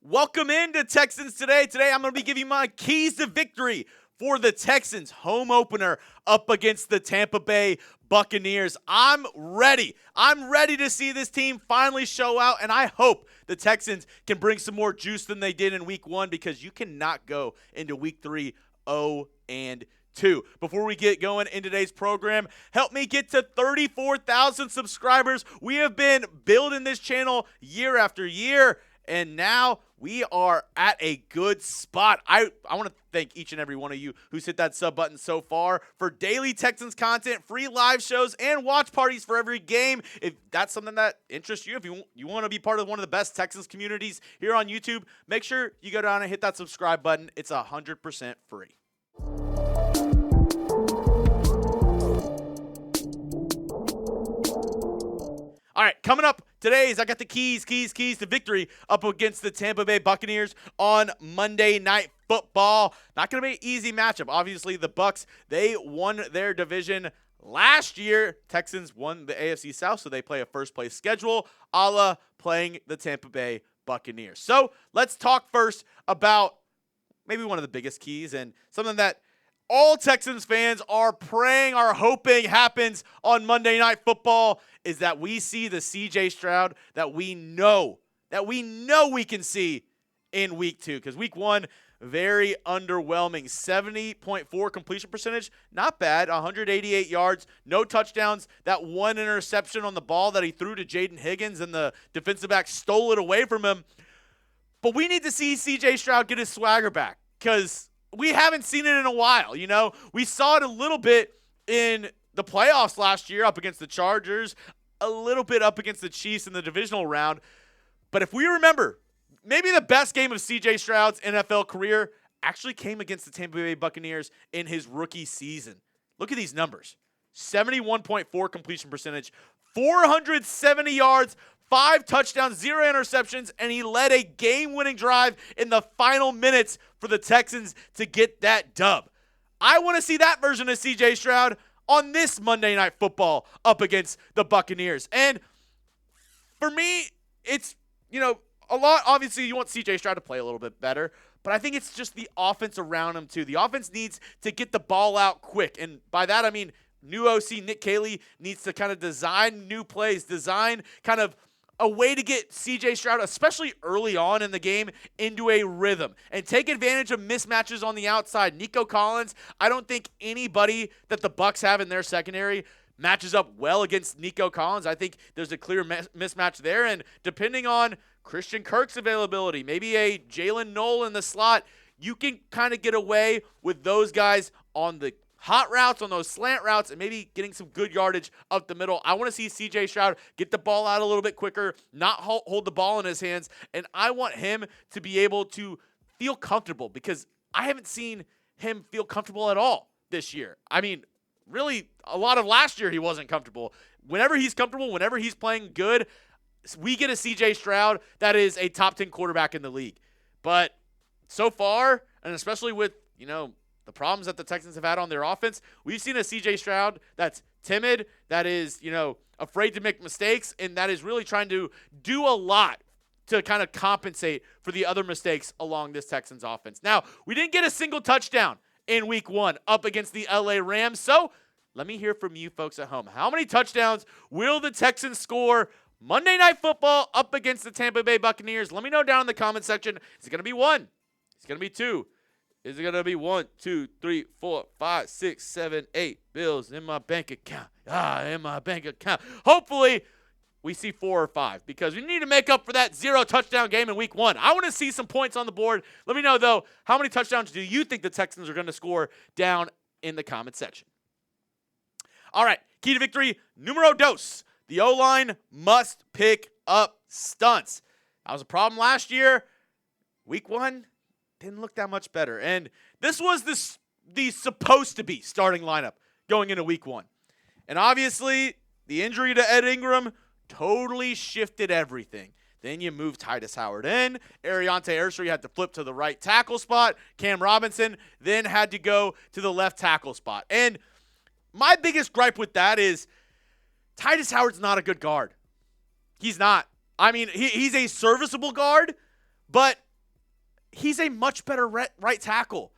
Welcome into Texans Today. Today I'm going to be giving you my keys to victory for the Texans home opener up against the Tampa Bay Buccaneers. I'm ready. I'm ready to see this team finally show out, and I hope the Texans can bring some more juice than they did in week 1, because you cannot go into week 3 0-2. Before we get going in today's program, help me get to 34,000 subscribers. We have been building this channel year after year, and now we are at a good spot. I want to thank each and every one of you who's hit that sub button so far for daily Texans content, free live shows, and watch parties for every game. If that's something that interests you, if you want to be part of one of the best Texans communities here on YouTube, make sure you go down and hit that subscribe button. It's 100% free. All right, coming up today is I got the keys to victory up against the Tampa Bay Buccaneers on Monday Night Football. Not going to be an easy matchup. Obviously, the Bucs, they won their division last year. Texans won the AFC South, so they play a first-place schedule, a la playing the Tampa Bay Buccaneers. So let's talk first about maybe one of the biggest keys and something that all Texans fans are praying, are hoping happens on Monday Night Football, is that we see the CJ Stroud that we know we can see in week 2. Because week 1, very underwhelming. 70.4 completion percentage, not bad. 188 yards, no touchdowns. That one interception on the ball that he threw to Jaden Higgins, and the defensive back stole it away from him. But we need to see CJ Stroud get his swagger back, because we haven't seen it in a while. You know, we saw it a little bit in the playoffs last year up against the Chargers, a little bit up against the Chiefs in the divisional round. But if we remember, maybe the best game of CJ Stroud's NFL career actually came against the Tampa Bay Buccaneers in his rookie season. Look at these numbers. 71.4 completion percentage, 470 yards, 5 touchdowns, 0 interceptions, and he led a game-winning drive in the final minutes for the Texans to get that dub. I want to see that version of CJ Stroud on this Monday Night Football up against the Buccaneers. And for me, it's, a lot. Obviously, you want CJ Stroud to play a little bit better, but I think it's just the offense around him too. The offense needs to get the ball out quick, and by that I mean new OC Nick Caley needs to kind of design new plays, design kind of a way to get CJ Stroud, especially early on in the game, into a rhythm and take advantage of mismatches on the outside. Nico Collins, I don't think anybody that the Bucs have in their secondary matches up well against Nico Collins. I think there's a clear mismatch there, and depending on Christian Kirk's availability, maybe a Jalen Noel in the slot, you can kind of get away with those guys on the hot routes, on those slant routes, and maybe getting some good yardage up the middle. I want to see CJ Stroud get the ball out a little bit quicker, not hold the ball in his hands, and I want him to be able to feel comfortable, because I haven't seen him feel comfortable at all this year. I mean, really, a lot of last year he wasn't comfortable. Whenever he's comfortable, whenever he's playing good, we get a CJ Stroud that is a top 10 quarterback in the league. But so far, and especially with, the problems that the Texans have had on their offense, we've seen a CJ Stroud that's timid, that is, afraid to make mistakes, and that is really trying to do a lot to kind of compensate for the other mistakes along this Texans offense. Now, we didn't get a single touchdown in week 1 up against the LA Rams, so let me hear from you folks at home. How many touchdowns will the Texans score Monday Night Football up against the Tampa Bay Buccaneers? Let me know down in the comment section. Is it going to be 1? Is it going to be 2? Is it going to be 1, 2, 3, 4, 5, 6, 7, 8 bills in my bank account? In my bank account. Hopefully, we see 4 or 5, because we need to make up for that 0 touchdown game in week 1. I want to see some points on the board. Let me know, though, how many touchdowns do you think the Texans are going to score down in the comment section? All right, key to victory, numero dos. The O-line must pick up stunts. That was a problem last year. Week 1 didn't look that much better. And this was the supposed to be starting lineup going into week 1. And obviously, the injury to Ed Ingram totally shifted everything. Then you move Titus Howard in. Ariante Ersery had to flip to the right tackle spot. Cam Robinson then had to go to the left tackle spot. And my biggest gripe with that is Titus Howard's not a good guard. He's not. I mean, he's a serviceable guard, but he's a much better right tackle.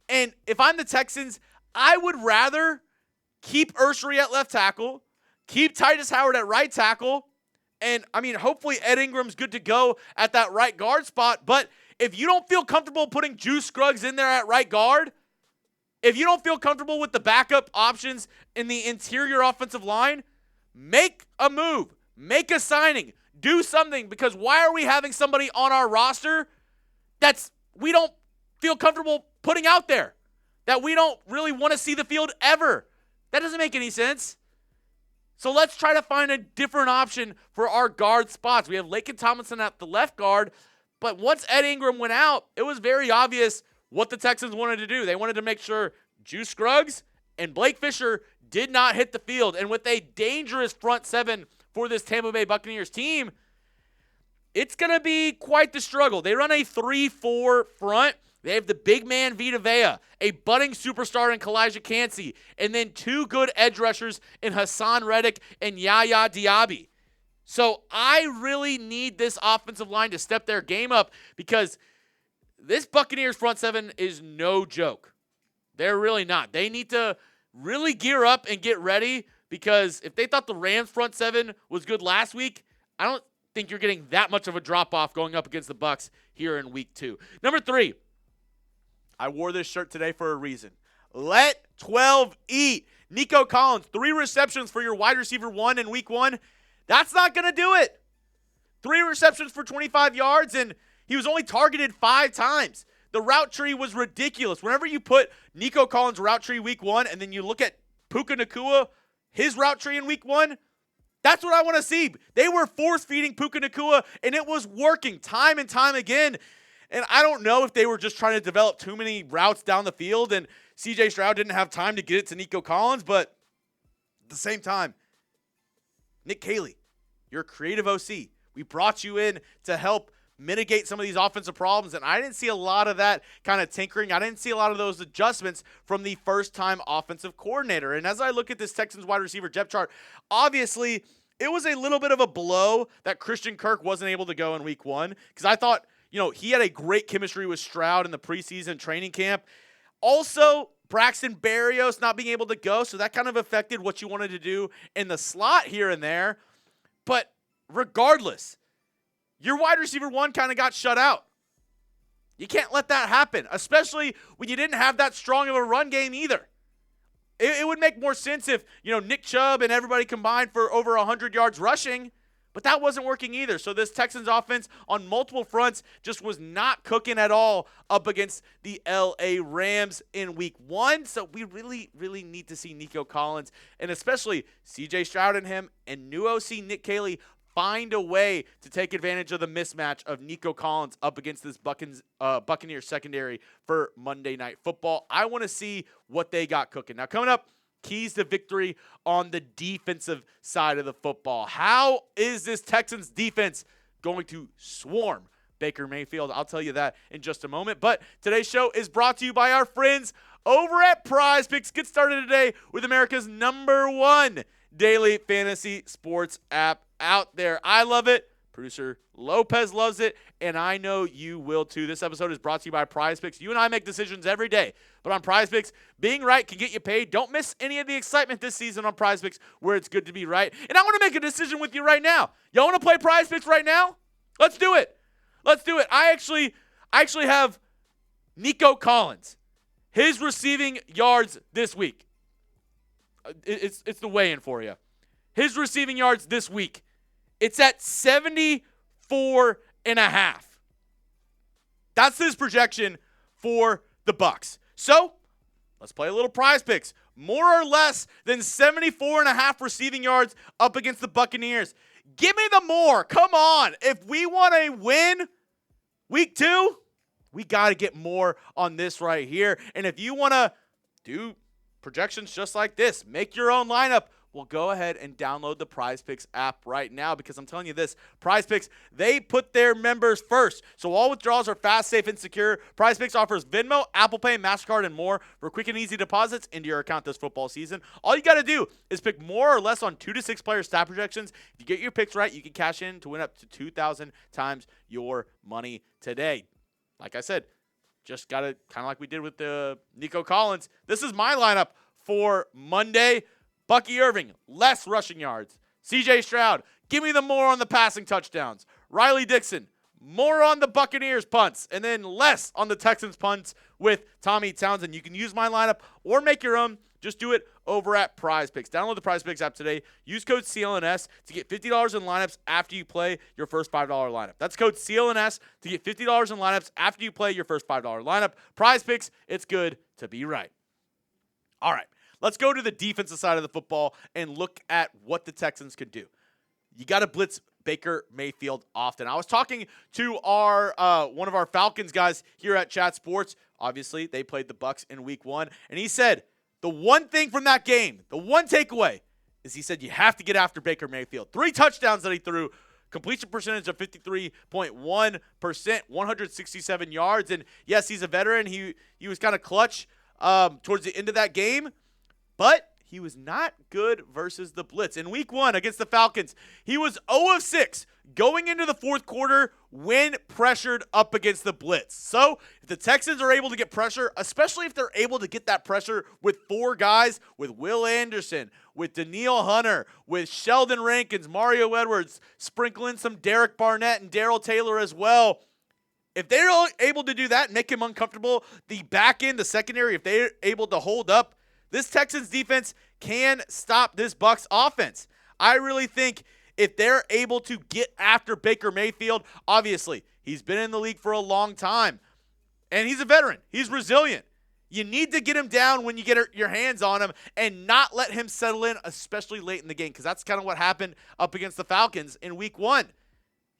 And if I'm the Texans, I would rather keep Ursery at left tackle, keep Titus Howard at right tackle, and, I mean, hopefully Ed Ingram's good to go at that right guard spot. But if you don't feel comfortable putting Juice Scruggs in there at right guard, if you don't feel comfortable with the backup options in the interior offensive line, make a move, make a signing, do something, because why are we having somebody on our roster that's we don't feel comfortable putting out there, that we don't really want to see the field ever? That doesn't make any sense. So let's try to find a different option for our guard spots. We have Laken Tomlinson at the left guard, but once Ed Ingram went out, it was very obvious what the Texans wanted to do. They wanted to make sure Juice Scruggs and Blake Fisher did not hit the field. And with a dangerous front seven for this Tampa Bay Buccaneers team, it's going to be quite the struggle. They run a 3-4 front. They have the big man Vita Vea, a budding superstar in Kalijah Cansey, and then two good edge rushers in Hassan Reddick and Yaya Diaby. So I really need this offensive line to step their game up, because this Buccaneers front seven is no joke. They're really not. They need to really gear up and get ready, because if they thought the Rams front seven was good last week, I don't think you're getting that much of a drop-off going up against the Bucs here in week 2. Number 3, I wore this shirt today for a reason. Let 12 eat. Nico Collins, 3 receptions for your wide receiver 1 in week 1. That's not going to do it. 3 receptions for 25 yards, and he was only targeted 5 times. The route tree was ridiculous. Whenever you put Nico Collins' route tree week 1 and then you look at Puka Nacua, his route tree in week 1, that's what I want to see. They were force-feeding Puka Nacua, and it was working time and time again. And I don't know if they were just trying to develop too many routes down the field and CJ Stroud didn't have time to get it to Nico Collins, but at the same time, Nick Caley, you're a creative OC. We brought you in to help mitigate some of these offensive problems, and I didn't see a lot of that kind of tinkering. I didn't see a lot of those adjustments from the first-time offensive coordinator. And as I look at this Texans wide receiver depth chart, obviously it was a little bit of a blow that Christian Kirk wasn't able to go in week 1, because I thought, he had a great chemistry with Stroud in the preseason training camp. Also, Braxton Berrios not being able to go, so that kind of affected what you wanted to do in the slot here and there. But regardless, your wide receiver 1 kind of got shut out. You can't let that happen, especially when you didn't have that strong of a run game either. It would make more sense if, Nick Chubb and everybody combined for over 100 yards rushing, but that wasn't working either. So this Texans offense on multiple fronts just was not cooking at all up against the LA Rams in week 1. So we really, really need to see Nico Collins and especially CJ Stroud and him and new OC Nick Caley find a way to take advantage of the mismatch of Nico Collins up against this Buccaneers secondary for Monday Night Football. I want to see what they got cooking. Now coming up, keys to victory on the defensive side of the football. How is this Texans defense going to swarm Baker Mayfield? I'll tell you that in just a moment. But today's show is brought to you by our friends over at Prize Picks. Get started today with America's #1 daily fantasy sports app out there. I love it. Producer Lopez loves it, and I know you will too. This episode is brought to you by Prize Picks. You and I make decisions every day, but on Prize Picks, being right can get you paid. Don't miss any of the excitement this season on Prize Picks, where it's good to be right. And I want to make a decision with you right now. Y'all want to play Prize Picks right now? Let's do it. Let's do it. I actually have Nico Collins, his receiving yards this week. It's the weigh-in for you. His receiving yards this week. It's at 74.5. That's his projection for the Bucs. So, let's play a little Prize Picks. More or less than 74.5 receiving yards up against the Buccaneers. Give me the more. Come on. If we want to win week 2, we got to get more on this right here. And if you want to do projections just like this, make your own lineup, well, go ahead and download the Prize Picks app right now, because I'm telling you this, Prize Picks, they put their members first. So all withdrawals are fast, safe, and secure. Prize Picks offers Venmo, Apple Pay, MasterCard, and more for quick and easy deposits into your account this football season. All you got to do is pick more or less on 2 to 6 player stat projections. If you get your picks right, you can cash in to win up to 2,000 times your money today. Like I said, just got to, kind of like we did with the Nico Collins. This is my lineup for Monday. Bucky Irving, less rushing yards. CJ Stroud, give me the more on the passing touchdowns. Riley Dixon, more on the Buccaneers punts, and then less on the Texans punts with Tommy Townsend. You can use my lineup or make your own. Just do it over at Prize Picks. Download the Prize Picks app today. Use code CLNS to get $50 in lineups after you play your first $5 lineup. That's code CLNS to get $50 in lineups after you play your first $5 lineup. Prize Picks, it's good to be right. All right, let's go to the defensive side of the football and look at what the Texans could do. You got to blitz Baker Mayfield often. I was talking to our one of our Falcons guys here at Chat Sports. Obviously, they played the Bucs in week 1, and he said the one thing from that game, the one takeaway, is he said you have to get after Baker Mayfield. 3 touchdowns that he threw, completion percentage of 53.1%, 167 yards. And yes, he's a veteran. He was kind of clutch towards the end of that game, but he was not good versus the blitz. In week 1 against the Falcons, he was 0 of 6 going into the fourth quarter when pressured up against the blitz. So if the Texans are able to get pressure, especially if they're able to get that pressure with 4 guys, with Will Anderson, with Danielle Hunter, with Sheldon Rankins, Mario Edwards, sprinkle in some Derek Barnett and Darrell Taylor as well. If they're able to do that and make him uncomfortable, the back end, the secondary, if they're able to hold up, this Texans defense can stop this Bucs offense. I really think if they're able to get after Baker Mayfield, obviously, he's been in the league for a long time, and he's a veteran. He's resilient. You need to get him down when you get your hands on him and not let him settle in, especially late in the game, because that's kind of what happened up against the Falcons in week 1.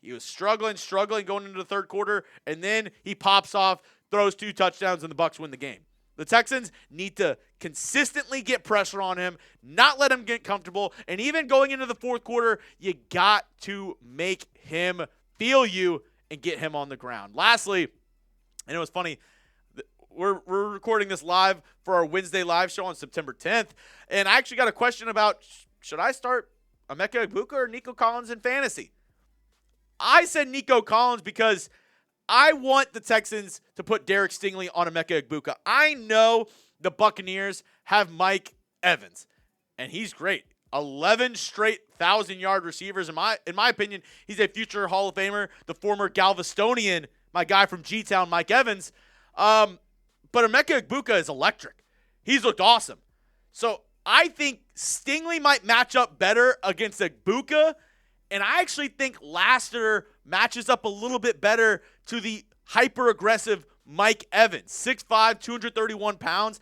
He was struggling going into the third quarter, and then he pops off, throws 2 touchdowns, and the Bucs win the game. The Texans need to consistently get pressure on him, not let him get comfortable, and even going into the fourth quarter, you got to make him feel you and get him on the ground. Lastly, and it was funny, we're recording this live for our Wednesday live show on September 10th, and I actually got a question about, should I start Emeka Egbuka or Nico Collins in fantasy? I said Nico Collins because I want the Texans to put Derek Stingley on Emeka Egbuka. I know the Buccaneers have Mike Evans, and he's great. 11 straight 1,000-yard receivers. In my opinion, he's a future Hall of Famer, the former Galvestonian, my guy from G-Town, Mike Evans. But Emeka Egbuka is electric. He's looked awesome. So I think Stingley might match up better against Egbuka, and I actually think Lassiter matches up a little bit better to the hyper-aggressive Mike Evans, 6'5", 231 pounds.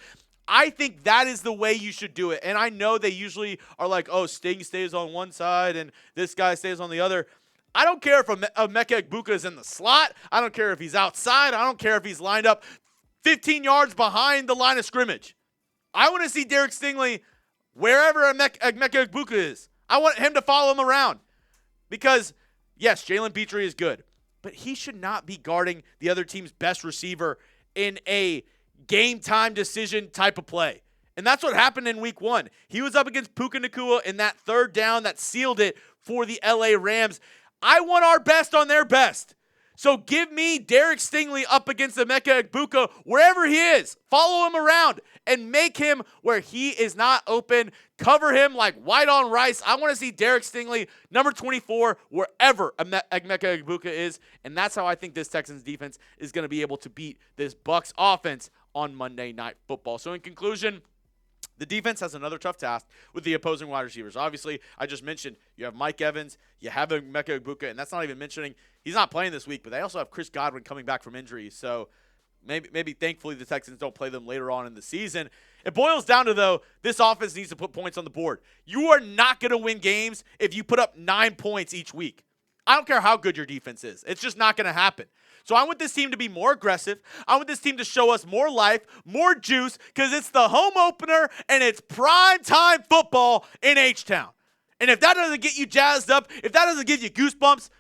I think that is the way you should do it. And I know they usually are like, oh, Sting stays on one side and this guy stays on the other. I don't care if Emeka Egbuka is in the slot. I don't care if he's outside. I don't care if he's lined up 15 yards behind the line of scrimmage. I want to see Derek Stingley wherever Emeka Egbuka is. I want him to follow him around. Because, yes, Jalen Petrie is good, but he should not be guarding the other team's best receiver in a game-time decision type of play. And that's what happened in week 1. He was up against Puka Nacua in that third down that sealed it for the LA Rams. I want our best on their best. So give me Derek Stingley up against Emeka Egbuka wherever he is. Follow him around and make him where he is not open. Cover him like white on rice. I want to see Derek Stingley, number 24, wherever Emeka Egbuka is. And that's how I think this Texans defense is going to be able to beat this Bucs offense on Monday Night Football. So in conclusion, the defense has another tough task with the opposing wide receivers. Obviously, I just mentioned you have Mike Evans, you have Emeka Egbuka, and that's not even mentioning he's not playing this week, but they also have Chris Godwin coming back from injury. So maybe thankfully the Texans don't play them later on in the season. It boils down to, though, this offense needs to put points on the board. You are not going to win games if you put up 9 points each week. I don't care how good your defense is. It's just not going to happen. So I want this team to be more aggressive. I want this team to show us more life, more juice, because it's the home opener and it's primetime football in H-Town. And if that doesn't get you jazzed up, if that doesn't give you goosebumps,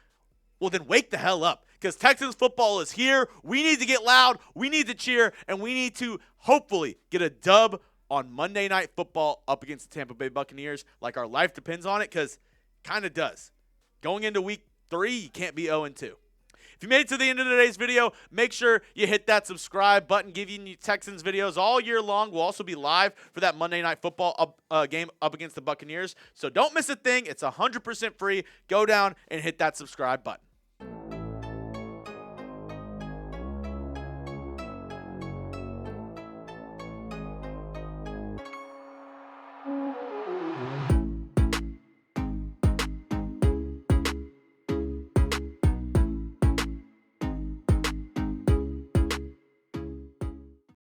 well, then wake the hell up, because Texans football is here. We need to get loud. We need to cheer, and we need to hopefully get a dub on Monday Night Football up against the Tampa Bay Buccaneers like our life depends on it, because kind of does. Going into week 3, you can't be 0-2. If you made it to the end of today's video, make sure you hit that subscribe button, giving you Texans videos all year long. We'll also be live for that Monday Night Football game up against the Buccaneers. So don't miss a thing. It's 100% free. Go down and hit that subscribe button.